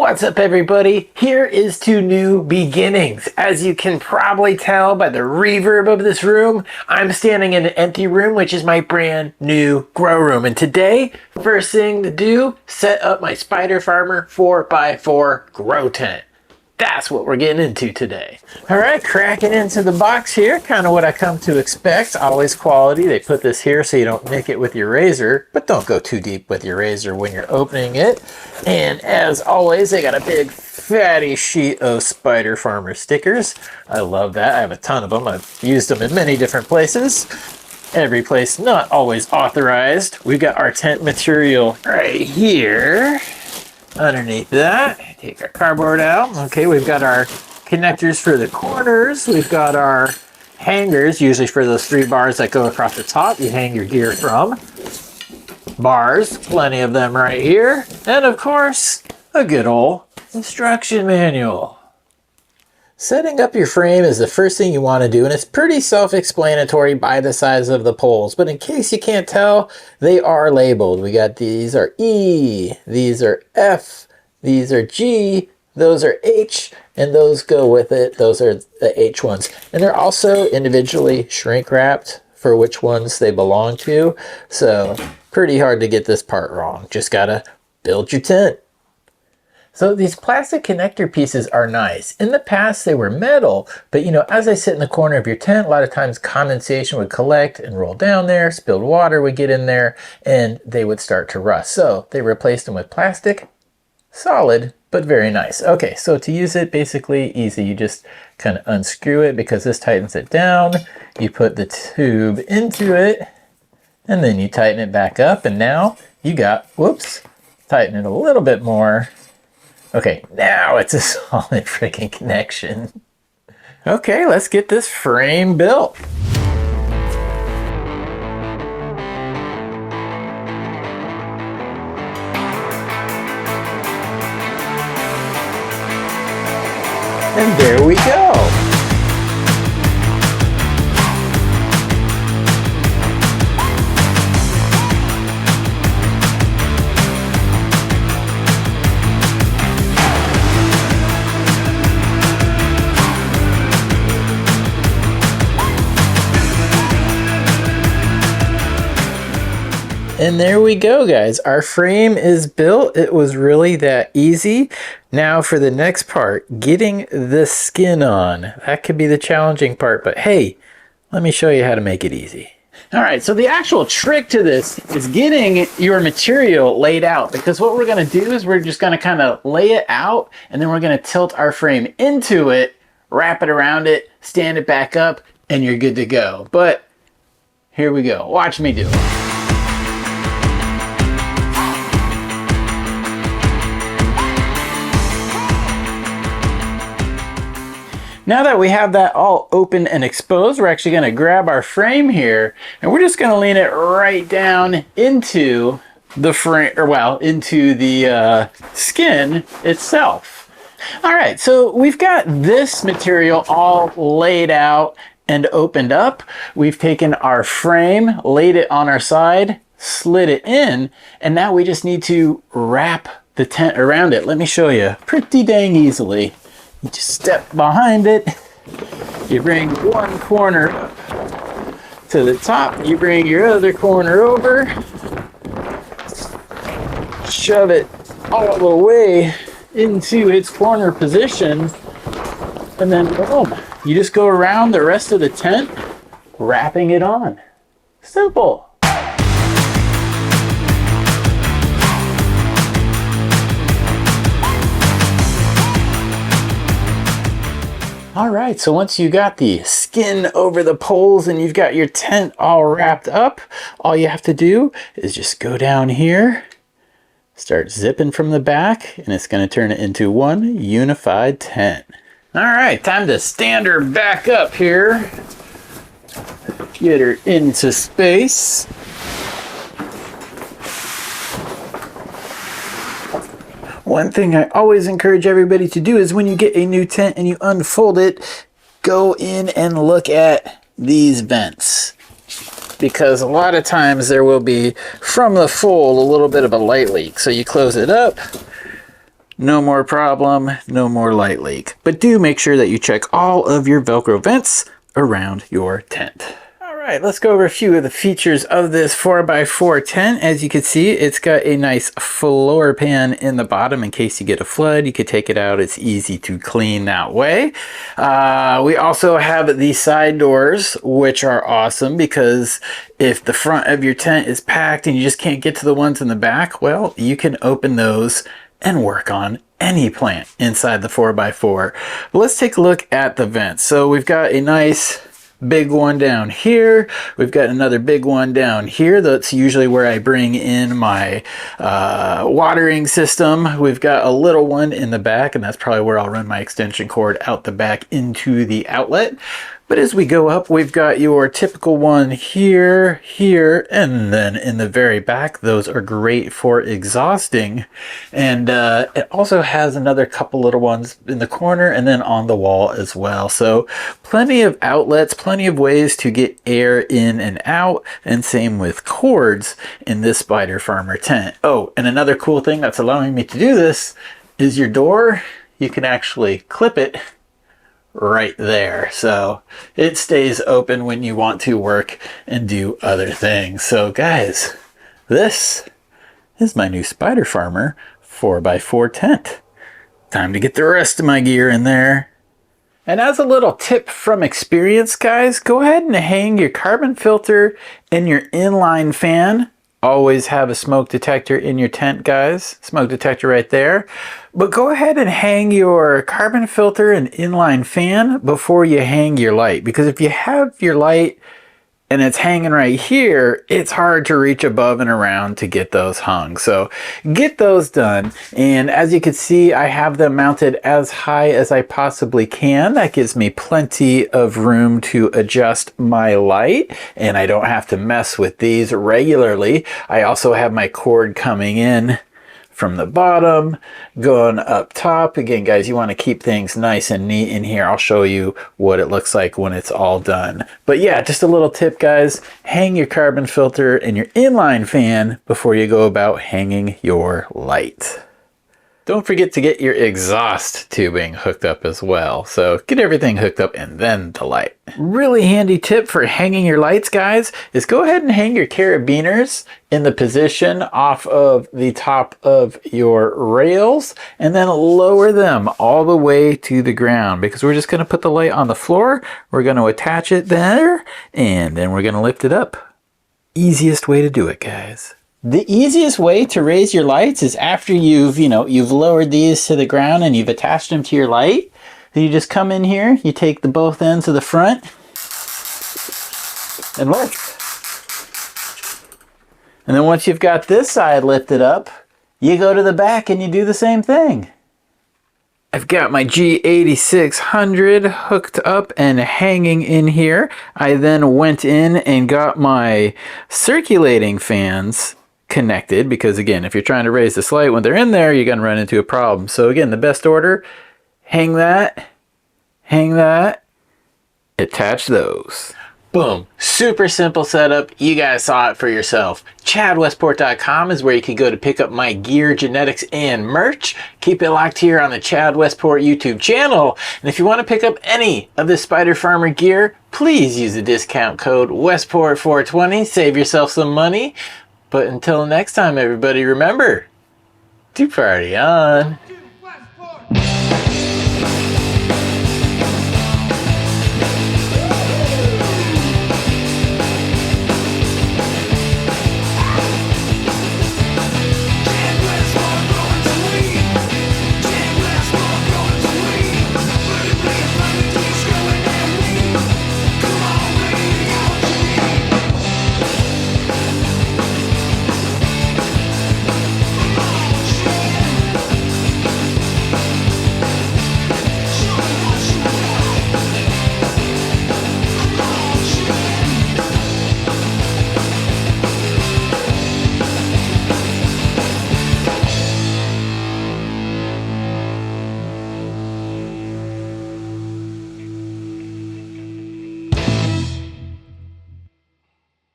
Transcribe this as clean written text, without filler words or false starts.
What's up, everybody? Here is to new beginnings. As you can probably tell by the reverb of this room, I'm standing in an empty room, which is my brand new grow room. And today, first thing to do, set up my Spider Farmer 4x4 grow tent. That's what we're getting into today. All right, cracking into the box here, kind of what I come to expect. Always quality. They put this here so you don't nick it with your razor, but don't go too deep with your razor when you're opening it. And as always, they got a big fatty sheet of Spider Farmer stickers. I love that. I have a ton of them. I've used them in many different places. Every place not always authorized. We've got our tent material right here. Underneath that, take our cardboard out. Okay, we've got our connectors for the corners. We've got our hangers, usually for those 3 bars that go across the top you hang your gear from. Bars, plenty of them right here. And of course, a good old instruction manual. Setting up your frame is the first thing you want to do, and it's pretty self-explanatory by the size of the poles, but in case you can't tell, they are labeled. We got these are E, these are F, these are G, those are H, and those go with it. Those are the H ones. And they're also individually shrink wrapped for which ones they belong to, so pretty hard to get this part wrong. Just gotta build your tent. So these plastic connector pieces are nice. In the past, they were metal, but as they sit in the corner of your tent, a lot of times condensation would collect and roll down there, spilled water would get in there, and they would start to rust. So they replaced them with plastic, solid, but very nice. Okay, so to use it, basically easy. You just kind of unscrew it because this tightens it down. You put the tube into it, and then you tighten it back up, and now you got, whoops, tighten it a little bit more. Okay, now it's a solid freaking connection. Okay, let's get this frame built. And there we go. And there we go, guys. Our frame is built. It was really that easy. Now for the next part, getting the skin on. That could be the challenging part, but hey, let me show you how to make it easy. All right, so the actual trick to this is getting your material laid out, because what we're gonna do is we're just gonna kind of lay it out, and then we're gonna tilt our frame into it, wrap it around it, stand it back up, and you're good to go. But here we go. Watch me do it. Now that we have that all open and exposed, we're actually going to grab our frame here, and we're just going to lean it right down into the frame, or well, into the skin itself. All right, so we've got this material all laid out and opened up. We've taken our frame, laid it on our side, slid it in, and now we just need to wrap the tent around it. Let me show you pretty dang easily. You just step behind it, you bring one corner up to the top, you bring your other corner over, shove it all the way into its corner position, and then boom, you just go around the rest of the tent, wrapping it on. Simple. All right, so once you got the skin over the poles and you've got your tent all wrapped up, all you have to do is just go down here, start zipping from the back, and it's gonna turn it into one unified tent. All right, time to stand her back up here. Get her into space. One thing I always encourage everybody to do is when you get a new tent and you unfold it, go in and look at these vents. because a lot of times there will be from the fold a little bit of a light leak. So you close it up, no more problem, no more light leak. But do make sure that you check all of your Velcro vents around your tent. All right, let's go over a few of the features of this 4x4 tent. As you can see, it's got a nice floor pan in the bottom in case you get a flood. You could take it out. It's easy to clean that way. We also have the side doors, which are awesome because if the front of your tent is packed and you just can't get to the ones in the back, well, you can open those and work on any plant inside the 4x4. But let's take a look at the vents. So we've got a nice big one down here. We've got another big one down here. That's usually where I bring in my watering system. We've got a little one in the back, and that's probably where I'll run my extension cord out the back into the outlet. But as we go up, we've got your typical one here, here, and then in the very back. Those are great for exhausting. And it also has another couple little ones in the corner and then on the wall as well. So plenty of outlets, plenty of ways to get air in and out, and same with cords in this Spider Farmer tent. Oh, and another cool thing that's allowing me to do this is your door. You can actually clip it right there, so it stays open when you want to work and do other things. So guys, this is my new Spider Farmer 4x4 tent. Time to get the rest of my gear in there. And as a little tip from experience, guys, go ahead and hang your carbon filter and your inline fan. Always have a smoke detector in your tent, guys. Smoke detector right there. But go ahead and hang your carbon filter and inline fan before you hang your light. Because if you have your light and it's hanging right here, it's hard to reach above and around to get those hung. So get those done. And as you can see, I have them mounted as high as I possibly can. That gives me plenty of room to adjust my light, and I don't have to mess with these regularly. I also have my cord coming in from the bottom, going up top. Again, guys, you want to keep things nice and neat in here. I'll show you what it looks like when it's all done. But yeah, just a little tip, guys. Hang your carbon filter and your inline fan before you go about hanging your light. Don't forget to get your exhaust tubing hooked up as well. So get everything hooked up and then the light. Really handy tip for hanging your lights, guys, is go ahead and hang your carabiners in the position off of the top of your rails and then lower them all the way to the ground, because we're just going to put the light on the floor. We're going to attach it there and then we're going to lift it up. Easiest way to do it, guys. The easiest way to raise your lights is after you've lowered these to the ground and you've attached them to your light. You just come in here, you take the both ends of the front and lift. And then once you've got this side lifted up, you go to the back and you do the same thing. I've got my G8600 hooked up and hanging in here. I then went in and got my circulating fans connected, because again, if you're trying to raise this light when they're in there, you're going to run into a problem. So again, the best order, hang that, attach those. Boom. Super simple setup. You guys saw it for yourself. ChadWestport.com is where you can go to pick up my gear, genetics, and merch. Keep it locked here on the Chad Westport YouTube channel. And if you want to pick up any of the Spider Farmer gear, please use the discount code Westport420. Save yourself some money. But until next time, everybody, remember to party on.